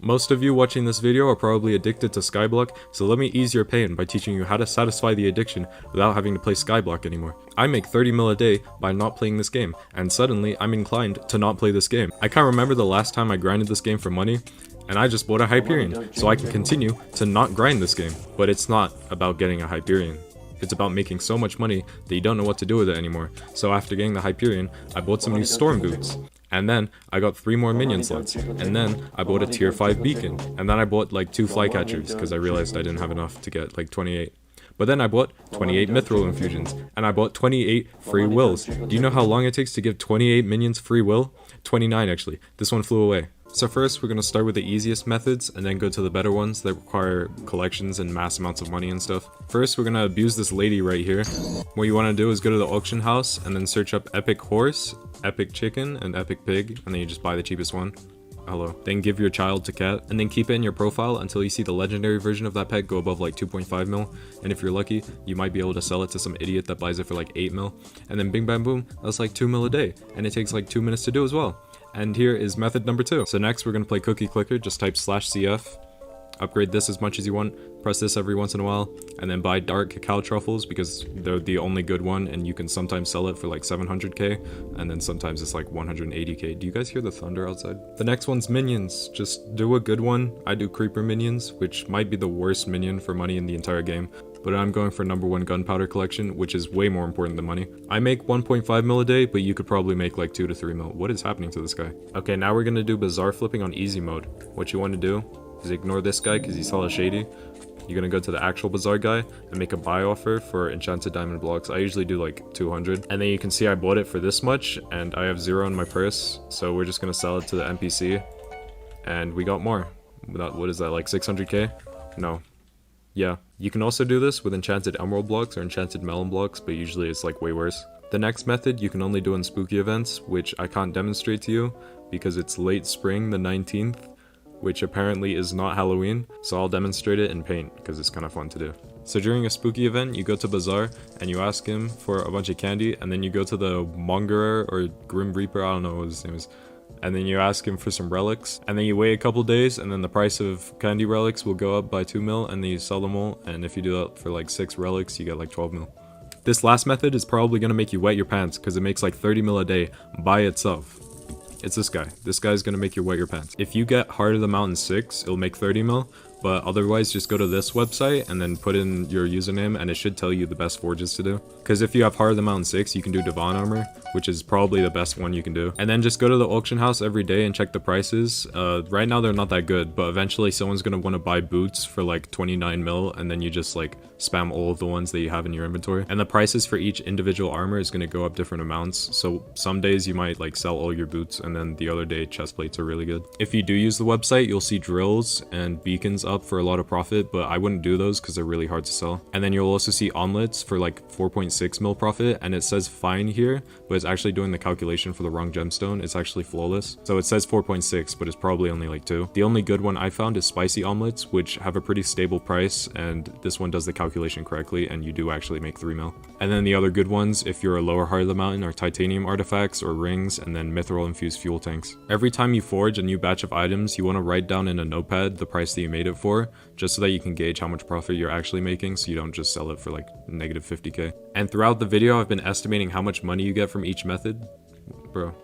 Most of you watching this video are probably addicted to Skyblock, so let me ease your pain by teaching you how to satisfy the addiction without having to play Skyblock anymore. I make 30 mil a day by not playing this game, and suddenly I'm inclined to not play this game. I can't remember the last time I grinded this game for money, and I just bought a Hyperion, so I can continue to not grind this game. But it's not about getting a Hyperion. It's about making so much money that you don't know what to do with it anymore. So after getting the Hyperion, I bought some new storm boots. And then I got 3 more minion slots. And then I bought a tier 5 beacon. And then I bought like 2 flycatchers because I realized I didn't have enough to get like 28. But then I bought 28 mithril infusions. And I bought 28 free wills. Do you know how long it takes to give 28 minions free will? 29 actually. This one flew away. So first, we're going to start with the easiest methods and then go to the better ones that require collections and mass amounts of money and stuff. First, we're going to abuse this lady right here. What you want to do is go to the auction house and then search up epic horse, epic chicken, and epic pig, and then you just buy the cheapest one. Hello. Then give your child to cat, and then keep it in your profile until you see the legendary version of that pet go above like 2.5 mil, and if you're lucky, you might be able to sell it to some idiot that buys it for like 8 mil, and then bing bang boom, that's like 2 mil a day, and it takes like 2 minutes to do as well. And here is method number 2. So next we're going to play cookie clicker, just type /cf, upgrade this as much as you want, press this every once in a while, and then buy dark cacao truffles because they're the only good one and you can sometimes sell it for like 700k, and then sometimes it's like 180k. Do you guys hear the thunder outside? The next one's minions. Just do a good one. I do creeper minions, which might be the worst minion for money in the entire game. But I'm going for number 1 gunpowder collection, which is way more important than money. I make 1.5 mil a day, but you could probably make like 2 to 3 mil. What is happening to this guy? Okay, now we're gonna do bazaar flipping on easy mode. What you want to do is ignore this guy because he's hella shady. You're gonna go to the actual bazaar guy and make a buy offer for enchanted diamond blocks. I usually do like 200. And then you can see I bought it for this much and I have 0 in my purse. So we're just gonna sell it to the NPC. And we got more. What is that, like 600k? No. Yeah, you can also do this with enchanted emerald blocks or enchanted melon blocks, but usually it's like way worse. The next method you can only do in spooky events, which I can't demonstrate to you because it's late spring the 19th, which apparently is not Halloween, so I'll demonstrate it in paint because it's kind of fun to do. So during a spooky event, you go to Bazaar and you ask him for a bunch of candy, and then you go to the Mongerer or Grim Reaper, I don't know what his name is, and then you ask him for some relics, and then you wait a couple days, and then the price of candy relics will go up by 2 mil, and then you sell them all, and if you do that for like 6 relics, you get like 12 mil. This last method is probably going to make you wet your pants, because it makes like 30 mil a day by itself. It's this guy. This guy's going to make you wet your pants. If you get Heart of the Mountain 6, it'll make 30 mil, but otherwise just go to this website and then put in your username and it should tell you the best forges to do. Because if you have Heart of the Mountain 6, you can do Divan Armor, which is probably the best one you can do. And then just go to the auction house every day and check the prices. Right now they're not that good, but eventually someone's going to want to buy boots for like 29 mil, and then you just like spam all of the ones that you have in your inventory. And the prices for each individual armor is going to go up different amounts. So some days you might like sell all your boots, and then the other day chest plates are really good. If you do use the website, you'll see drills and beacons up for a lot of profit, but I wouldn't do those because they're really hard to sell. And then you'll also see omelets for like 4.6 mil profit, and it says fine here, but it's actually doing the calculation for the wrong gemstone. It's actually flawless. So it says 4.6, but it's probably only like 2. The only good one I found is spicy omelets, which have a pretty stable price, and this one does the calculation correctly, and you do actually make 3 mil. And then the other good ones, if you're a lower Heart of the Mountain, are titanium artifacts or rings, and then mithril infused fuel tanks. Every time you forge a new batch of items, you want to write down in a notepad the price that you made it for, just so that you can gauge how much profit you're actually making, so you don't just sell it for like negative 50k. And throughout the video, I've been estimating how much money you get from each method. Bro.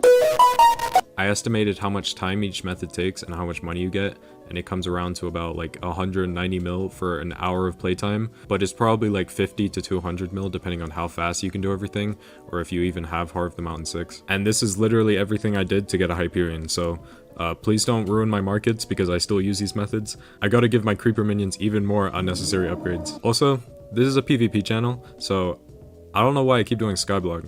I estimated how much time each method takes and how much money you get, and it comes around to about like 190 mil for an hour of playtime, but it's probably like 50 to 200 mil depending on how fast you can do everything, or if you even have Heart of the Mountain 6. And this is literally everything I did to get a Hyperion, so please don't ruin my markets because I still use these methods. I gotta give my creeper minions even more unnecessary upgrades. Also, this is a PvP channel, so I don't know why I keep doing Skyblock.